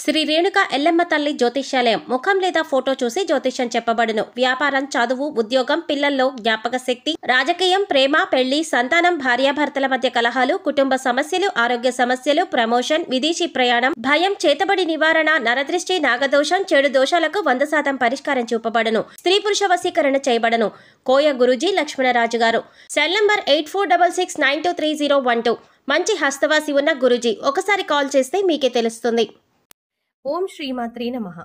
శ్రీ రేణుక ఎల్లమ్మ తల్లి జ్యోతిష్యాలయం ముఖం లేదా ఫోటో చూసి జ్యోతిష్యం చెప్పబడును. వ్యాపారం, చదువు, ఉద్యోగం, పిల్లల్లో జ్ఞాపక శక్తి, రాజకీయం, ప్రేమ, పెళ్లి, సంతానం, భార్యాభర్తల మధ్య కలహాలు, కుటుంబ సమస్యలు, ఆరోగ్య సమస్యలు, ప్రమోషన్, విదేశీ ప్రయాణం, భయం, చేతబడి నివారణ, నరదృష్టి, నాగదోషం, చెడు దోషాలకు 100% పరిష్కారం చూపబడును. స్త్రీ పురుష వశీకరణ చేయబడును. కోయ గురూజీ లక్ష్మణరాజు గారు. Cell number 8466923012. మంచి హస్తవాసి ఉన్న గురూజీ. ఒకసారి కాల్ చేస్తే మీకే తెలుస్తుంది. ఓం శ్రీమాత్రే నమః.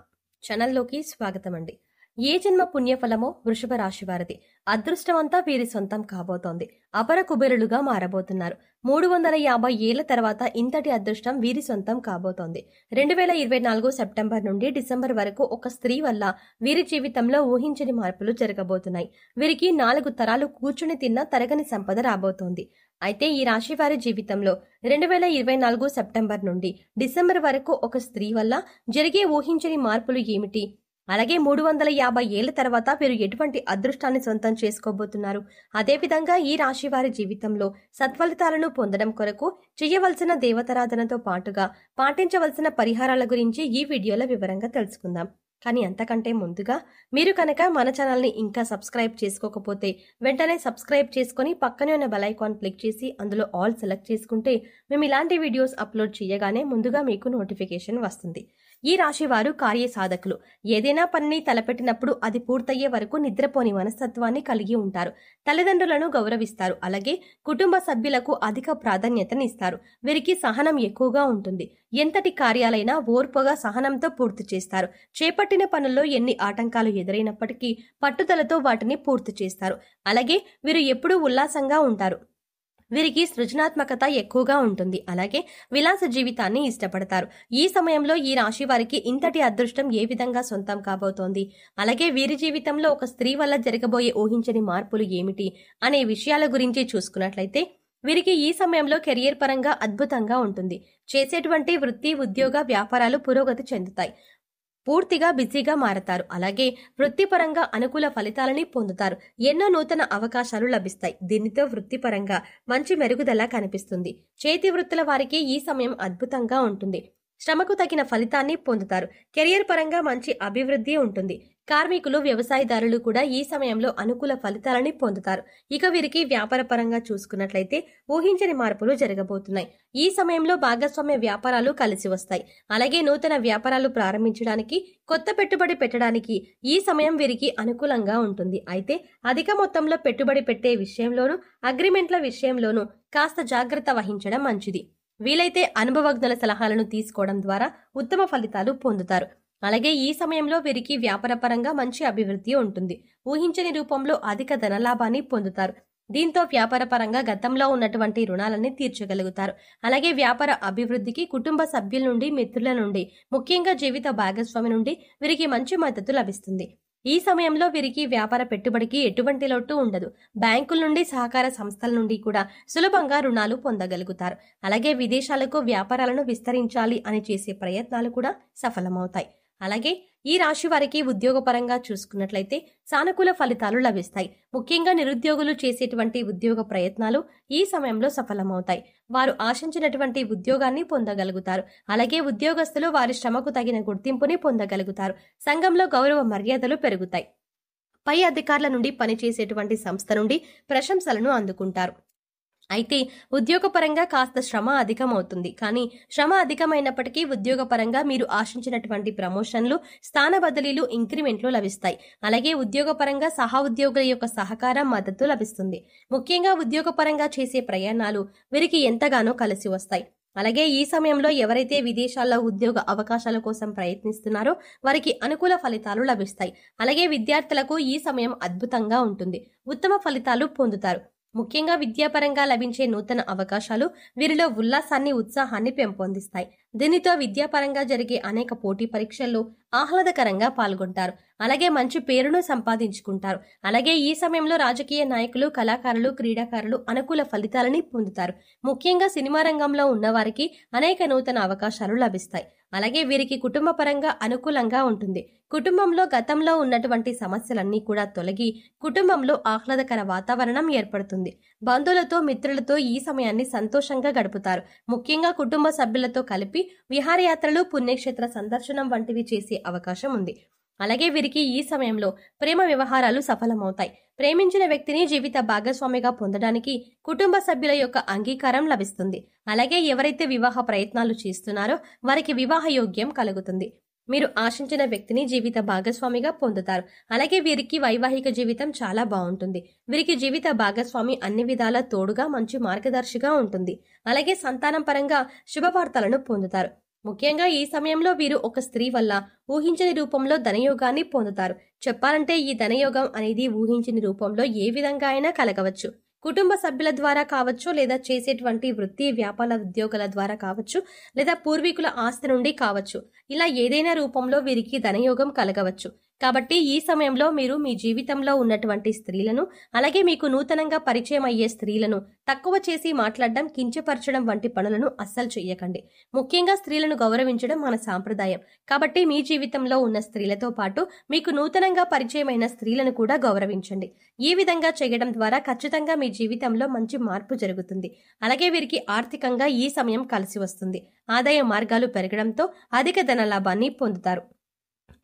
ఛానల్లోకి స్వాగతం అండి. ఏ జన్మ పుణ్యఫలమో వృషభ రాశి వారిది. అదృష్టమంతా వీరి సొంతం కాబోతోంది. అపర కుబేరులుగా మారబోతున్నారు. 350 ఏళ్ల తర్వాత ఇంతటి అదృష్టం వీరి సొంతం కాబోతోంది. 2024 సెప్టెంబర్ నుండి డిసెంబర్ వరకు ఒక స్త్రీ వల్ల వీరి జీవితంలో ఊహించని మార్పులు జరగబోతున్నాయి. వీరికి 4 తరాలు కూర్చుని తిన్న తరగని సంపద రాబోతోంది. అయితే ఈ రాశి వారి జీవితంలో 2024 సెప్టెంబర్ నుండి డిసెంబర్ వరకు ఒక స్త్రీ వల్ల జరిగే ఊహించని మార్పులు ఏమిటి? అలాగే 350 ఏళ్ల తర్వాత వీరు ఎటువంటి అదృష్టాన్ని సొంతం చేసుకోబోతున్నారు? అదేవిధంగా ఈ రాశి వారి జీవితంలో సత్ఫలితాలను పొందడం కొరకు చేయవలసిన దేవతారాధనతో పాటుగా పాటించవలసిన పరిహారాల గురించి ఈ వీడియోలో వివరంగా తెలుసుకుందాం. కానీ అంతకంటే ముందుగా మీరు కనుక మన ఛానల్ని ఇంకా సబ్స్క్రైబ్ చేసుకోకపోతే వెంటనే సబ్స్క్రైబ్ చేసుకుని పక్కనే ఉన్న బెల్ ఐకాన్ క్లిక్ చేసి అందులో ఆల్ సెలెక్ట్ చేసుకుంటే మేము ఇలాంటి వీడియోస్ అప్లోడ్ చేయగానే ముందుగా మీకు నోటిఫికేషన్ వస్తుంది. ఈ రాశి వారు కార్యసాధకులు. ఏదైనా పనిని తలపెట్టినప్పుడు అది పూర్తయ్యే వరకు నిద్రపోని మనస్తత్వాన్ని కలిగి ఉంటారు. తల్లిదండ్రులను గౌరవిస్తారు. అలాగే కుటుంబ సభ్యులకు అధిక ప్రాధాన్యతనిస్తారు. వీరికి సహనం ఎక్కువగా ఉంటుంది. ఎంతటి కార్యాలైనా ఓర్పుగా సహనంతో పూర్తి చేస్తారు. చేపట్టిన పనుల్లో ఎన్ని ఆటంకాలు ఎదురైనప్పటికీ పట్టుదలతో వాటిని పూర్తి చేస్తారు. అలాగే వీరు ఎప్పుడూ ఉల్లాసంగా ఉంటారు. వీరికి సృజనాత్మకత ఎక్కువగా ఉంటుంది. అలాగే విలాస జీవితాన్ని ఇష్టపడతారు. ఈ సమయంలో ఈ రాశి వారికి ఇంతటి అదృష్టం ఏ విధంగా సొంతం కాబోతోంది? అలాగే వీరి జీవితంలో ఒక స్త్రీ వల్ల జరగబోయే ఊహించని మార్పులు ఏమిటి అనే విషయాల గురించి చూసుకున్నట్లయితే వీరికి ఈ సమయంలో కెరియర్ పరంగా అద్భుతంగా ఉంటుంది. చేసేటువంటి వృత్తి, ఉద్యోగ, వ్యాపారాలు పురోగతి చెందుతాయి. పూర్తిగా బిజీగా మారతారు. అలాగే వృత్తిపరంగా అనుకూల ఫలితాలని పొందుతారు. ఎన్నో నూతన అవకాశాలు లభిస్తాయి. దీనితో వృత్తిపరంగా మంచి మెరుగుదల కనిపిస్తుంది. చేతి వృత్తుల వారికి ఈ సమయం అద్భుతంగా ఉంటుంది. శ్రమకు తగిన ఫలితాన్ని పొందుతారు. కెరియర్ పరంగా మంచి అభివృద్ధి ఉంటుంది. కార్మికులు, వ్యవసాయదారులు కూడా ఈ సమయంలో అనుకూల ఫలితాలని పొందుతారు. ఇక వీరికి వ్యాపార పరంగా చూసుకున్నట్లయితే ఊహించని మార్పులు జరగబోతున్నాయి. ఈ సమయంలో భాగస్వామ్య వ్యాపారాలు కలిసి వస్తాయి. అలాగే నూతన వ్యాపారాలు ప్రారంభించడానికి, కొత్త పెట్టుబడి పెట్టడానికి ఈ సమయం వీరికి అనుకూలంగా ఉంటుంది. అయితే అధిక మొత్తంలో పెట్టుబడి పెట్టే విషయంలోనూ, అగ్రిమెంట్ల విషయంలోనూ కాస్త జాగ్రత్త వహించడం మంచిది. వీలైతే అనుభవజ్ఞుల సలహాలను తీసుకోవడం ద్వారా ఉత్తమ ఫలితాలు పొందుతారు. అలాగే ఈ సమయంలో వీరికి వ్యాపారపరంగా మంచి అభివృద్ధి ఉంటుంది. ఊహించని రూపంలో అధిక ధనలాభాన్ని పొందుతారు. దీంతో వ్యాపారపరంగా గతంలో ఉన్నటువంటి రుణాలని తీర్చగలుగుతారు. అలాగే వ్యాపార అభివృద్ధికి కుటుంబ సభ్యుల నుండి, మిత్రుల నుండి, ముఖ్యంగా జీవిత భాగస్వామి నుండి వీరికి మంచి మద్దతు లభిస్తుంది. ఈ సమయంలో వీరికి వ్యాపార పెట్టుబడికి ఎటువంటి లోటు ఉండదు. బ్యాంకుల నుండి, సహకార సంస్థల నుండి కూడా సులభంగా రుణాలు పొందగలుగుతారు. అలాగే విదేశాలకు వ్యాపారాలను విస్తరించాలి అని చేసే ప్రయత్నాలు కూడా సఫలమవుతాయి. అలాగే ఈ రాశి వారికి ఉద్యోగపరంగా చూసుకున్నట్లయితే సానుకూల ఫలితాలు లభిస్తాయి. ముఖ్యంగా నిరుద్యోగులు చేసేటువంటి ఉద్యోగ ప్రయత్నాలు ఈ సమయంలో సఫలమవుతాయి. వారు ఆశించినటువంటి ఉద్యోగాన్ని పొందగలుగుతారు. అలాగే ఉద్యోగస్తులు వారి శ్రమకు తగిన గుర్తింపుని పొందగలుగుతారు. సంఘంలో గౌరవ మర్యాదలు పెరుగుతాయి. పై అధికారుల నుండి పనిచేసేటువంటి సంస్థ నుండి ప్రశంసలను అందుకుంటారు. అయితే ఉద్యోగపరంగా కాస్త శ్రమ అధికమవుతుంది. కానీ శ్రమ అధికమైనప్పటికీ ఉద్యోగపరంగా మీరు ఆశించినటువంటి ప్రమోషన్లు, స్థాన బదిలీలు, ఇంక్రిమెంట్లు లభిస్తాయి. అలాగే ఉద్యోగపరంగా సహా ఉద్యోగుల యొక్క సహకారం, మద్దతు లభిస్తుంది. ముఖ్యంగా ఉద్యోగపరంగా చేసే ప్రయాణాలు వీరికి ఎంతగానో కలిసి వస్తాయి. అలాగే ఈ సమయంలో ఎవరైతే విదేశాల్లో ఉద్యోగ అవకాశాల కోసం ప్రయత్నిస్తున్నారో వారికి అనుకూల ఫలితాలు లభిస్తాయి. అలాగే విద్యార్థులకు ఈ సమయం అద్భుతంగా ఉంటుంది. ఉత్తమ ఫలితాలు పొందుతారు. ముఖ్యంగా విద్యాపరంగా లభించే నూతన అవకాశాలు వీరిలో ఉల్లాసాన్ని, ఉత్సాహాన్ని పెంపొందిస్తాయి. దీనితో విద్యాపరంగా జరిగే అనేక పోటీ పరీక్షల్లో ఆహ్లాదకరంగా పాల్గొంటారు. అలాగే మంచి పేరును సంపాదించుకుంటారు. అలాగే ఈ సమయంలో రాజకీయ నాయకులు, కళాకారులు, క్రీడాకారులు అనుకూల ఫలితాలని పొందుతారు. ముఖ్యంగా సినిమా రంగంలో ఉన్నవారికి అనేక నూతన అవకాశాలు లభిస్తాయి. అలాగే వీరికి కుటుంబ పరంగా అనుకూలంగా ఉంటుంది. కుటుంబంలో గతంలో ఉన్నటువంటి సమస్యలన్నీ కూడా తొలగి కుటుంబంలో ఆహ్లాదకర వాతావరణం ఏర్పడుతుంది. బంధువులతో, మిత్రులతో ఈ సమయాన్ని సంతోషంగా గడుపుతారు. ముఖ్యంగా కుటుంబ సభ్యులతో కలిపి విహారయాత్రలు, పుణ్యక్షేత్ర సందర్శనం వంటివి చేసే అవకాశం ఉంది. అలాగే వీరికి ఈ సమయంలో ప్రేమ వ్యవహారాలు సఫలమవుతాయి. ప్రేమించిన వ్యక్తిని జీవిత భాగస్వామిగా పొందడానికి కుటుంబ సభ్యుల యొక్క అంగీకారం లభిస్తుంది. అలాగే ఎవరైతే వివాహ ప్రయత్నాలు చేస్తున్నారో వారికి వివాహ యోగ్యం కలుగుతుంది. మీరు ఆశించిన వ్యక్తిని జీవిత భాగస్వామిగా పొందుతారు. అలాగే వీరికి వైవాహిక జీవితం చాలా బాగుంటుంది. వీరికి జీవిత భాగస్వామి అన్ని విధాల తోడుగా మంచి మార్గదర్శిగా ఉంటుంది. అలాగే సంతానం పరంగా శుభవార్తలను పొందుతారు. ముఖ్యంగా ఈ సమయంలో వీరు ఒక స్త్రీ వల్ల ఊహించని రూపంలో ధనయోగాన్ని పొందుతారు. చెప్పాలంటే ఈ ధనయోగం అనేది ఊహించని రూపంలో ఏ విధంగా అయినా కలగవచ్చు. కుటుంబ సభ్యుల ద్వారా కావచ్చు, లేదా చేసేటువంటి వృత్తి వ్యాపార ఉద్యోగాల ద్వారా కావచ్చు, లేదా పూర్వీకుల ఆస్తి నుండి కావచ్చు. ఇలా ఏదైనా రూపంలో వీరికి ధనయోగం కలగవచ్చు. కాబట్టి ఈ సమయంలో మీరు మీ జీవితంలో ఉన్నటువంటి స్త్రీలను, అలాగే మీకు నూతనంగా పరిచయం అయ్యే స్త్రీలను తక్కువ చేసి మాట్లాడడం, కించపరచడం వంటి పనులను అస్సలు చెయ్యకండి. ముఖ్యంగా స్త్రీలను గౌరవించడం మన సాంప్రదాయం. కాబట్టి మీ జీవితంలో ఉన్న స్త్రీలతో పాటు మీకు నూతనంగా పరిచయమైన స్త్రీలను కూడా గౌరవించండి. ఈ విధంగా చేయడం ద్వారా ఖచ్చితంగా మీ జీవితంలో మంచి మార్పు జరుగుతుంది. అలాగే వీరికి ఆర్థికంగా ఈ సమయం కలిసి వస్తుంది. ఆదాయ మార్గాలు పెరగడంతో అధిక ధన లాభాన్ని పొందుతారు.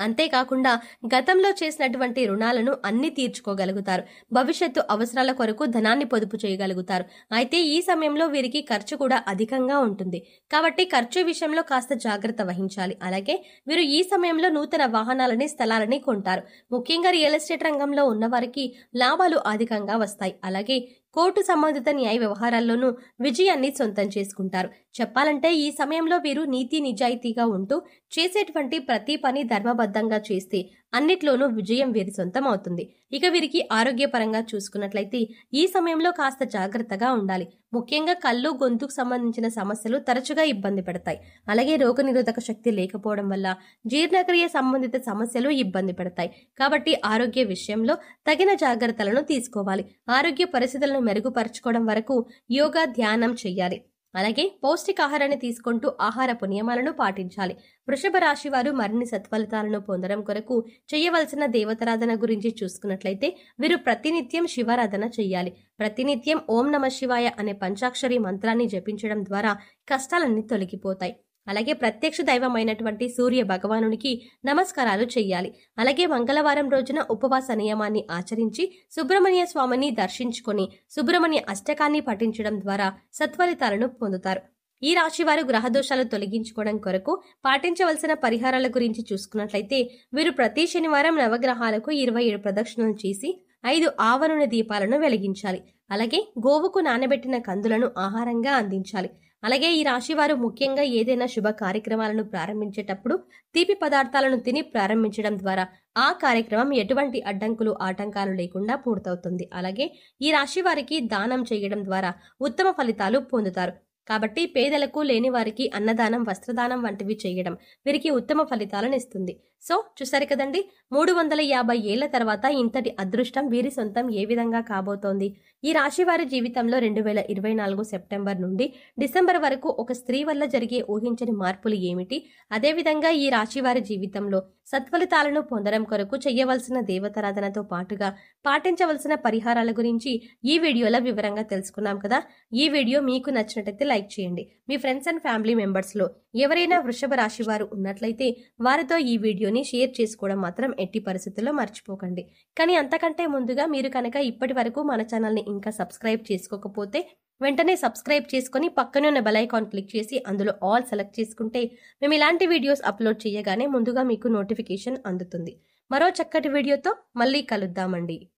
అంతేకాకుండా గతంలో చేసినటువంటి రుణాలను అన్ని తీర్చుకోగలుగుతారు. భవిష్యత్తు అవసరాల కొరకు ధనాన్ని పొదుపు చేయగలుగుతారు. అయితే ఈ సమయంలో వీరికి ఖర్చు కూడా అధికంగా ఉంటుంది. కాబట్టి ఖర్చు విషయంలో కాస్త జాగ్రత్త వహించాలి. అలాగే వీరు ఈ సమయంలో నూతన వాహనాలని, స్థలాలని కొంటారు. ముఖ్యంగా రియల్ ఎస్టేట్ రంగంలో ఉన్న వారికి లాభాలు అధికంగా వస్తాయి. అలాగే కోర్టు సంబంధిత న్యాయ వ్యవహారాల్లోనూ విజయాన్ని సొంతం చేసుకుంటారు. చెప్పాలంటే ఈ సమయంలో వీరు నీతి నిజాయితీగా ఉంటూ చేసేటువంటి ప్రతి పని ధర్మబద్ధంగా చేస్తే అన్నిట్లోనూ విజయం వీరి సొంతం అవుతుంది. ఇక వీరికి ఆరోగ్యపరంగా చూసుకున్నట్లయితే ఈ సమయంలో కాస్త జాగ్రత్తగా ఉండాలి. ముఖ్యంగా కళ్ళు, గొంతుకు సంబంధించిన సమస్యలు తరచుగా ఇబ్బంది పెడతాయి. అలాగే రోగనిరోధక శక్తి లేకపోవడం వల్ల జీర్ణక్రియ సంబంధిత సమస్యలు ఇబ్బంది పెడతాయి. కాబట్టి ఆరోగ్య విషయంలో తగిన జాగ్రత్తలను తీసుకోవాలి. ఆరోగ్య పరిస్థితులను మెరుగుపరచుకోవడం వరకు యోగా, ధ్యానం చెయ్యాలి. అలాగే పౌష్టికాహారాన్ని తీసుకుంటూ ఆహారపు నియమాలను పాటించాలి. వృషభ రాశి వారు మరిన్ని సత్ఫలితాలను పొందడం కొరకు చేయవలసిన దేవతారాధన గురించి చూసుకున్నట్లయితే వీరు ప్రతినిత్యం శివారాధన చెయ్యాలి. ప్రతినిత్యం ఓం నమ శివాయ అనే పంచాక్షరి మంత్రాన్ని జపించడం ద్వారా కష్టాలన్నీ తొలగిపోతాయి. అలాగే ప్రత్యక్ష దైవమైనటువంటి సూర్య భగవానునికి నమస్కారాలు చెయ్యాలి. అలాగే మంగళవారం రోజున ఉపవాస నియమాన్ని ఆచరించి సుబ్రహ్మణ్య స్వామిని దర్శించుకొని సుబ్రహ్మణ్య అష్టకాన్ని పఠించడం ద్వారా సత్ఫలితాలను పొందుతారు. ఈ రాశి వారు గ్రహదోషాలు తొలగించుకోవడం కొరకు పాటించవలసిన పరిహారాల గురించి చూసుకున్నట్లయితే వీరు ప్రతి శనివారం నవగ్రహాలకు 27 ప్రదక్షిణలు చేసి 5 ఆవరణ దీపాలను వెలిగించాలి. అలాగే గోవుకు నానబెట్టిన కందులను ఆహారంగా అందించాలి. అలాగే ఈ రాశి వారు ముఖ్యంగా ఏదైనా శుభ కార్యక్రమాలను ప్రారంభించేటప్పుడు తీపి పదార్థాలను తిని ప్రారంభించడం ద్వారా ఆ కార్యక్రమం ఎటువంటి అడ్డంకులు, ఆటంకాలు లేకుండా పూర్తవుతుంది. అలాగే ఈ రాశి వారికి దానం చేయడం ద్వారా ఉత్తమ ఫలితాలు పొందుతారు. కాబట్టి పేదలకు, లేని వారికి అన్నదానం, వస్త్రదానం వంటివి చేయడం వీరికి ఉత్తమ ఫలితాలను ఇస్తుంది. సో చూసారు కదండి, 350 ఏళ్ల తర్వాత ఇంతటి అదృష్టం వీరి సొంతం ఏ విధంగా కాబోతోంది. ఈ రాశి వారి జీవితంలో 2024 సెప్టెంబర్ నుండి డిసెంబర్ వరకు ఒక స్త్రీ వల్ల జరిగే ఊహించని మార్పులు ఏమిటి, అదేవిధంగా ఈ రాశి వారి జీవితంలో సత్ఫలితాలను పొందడం కొరకు చేయవలసిన దేవతారాధనతో పాటుగా పాటించవలసిన పరిహారాల గురించి ఈ వీడియోలో వివరంగా తెలుసుకున్నాం కదా. ఈ వీడియో మీకు నచ్చినట్లయితే లైక్ చేయండి. మీ ఫ్రెండ్స్ అండ్ ఫ్యామిలీ మెంబర్స్ లో ఎవరైనా వృషభ రాశి వారు ఉన్నట్లయితే వారితో ఈ వీడియోని షేర్ చేసుకోవడం మాత్రం ఎట్టి పరిస్థితుల్లో మర్చిపోకండి. కానీ అంతకంటే ముందుగా మీరు కనుక ఇప్పటి వరకు మన ఛానల్ని ఇంకా సబ్స్క్రైబ్ చేసుకోకపోతే వెంటనే సబ్స్క్రైబ్ చేసుకుని పక్కనే ఉన్న బెల్ ఐకాన్ క్లిక్ చేసి అందులో ఆల్ సెలెక్ట్ చేసుకుంటే మేము ఇలాంటి వీడియోస్ అప్లోడ్ చేయగానే ముందుగా మీకు నోటిఫికేషన్ అందుతుంది. మరో చక్కటి వీడియోతో మళ్ళీ కలుద్దామండి.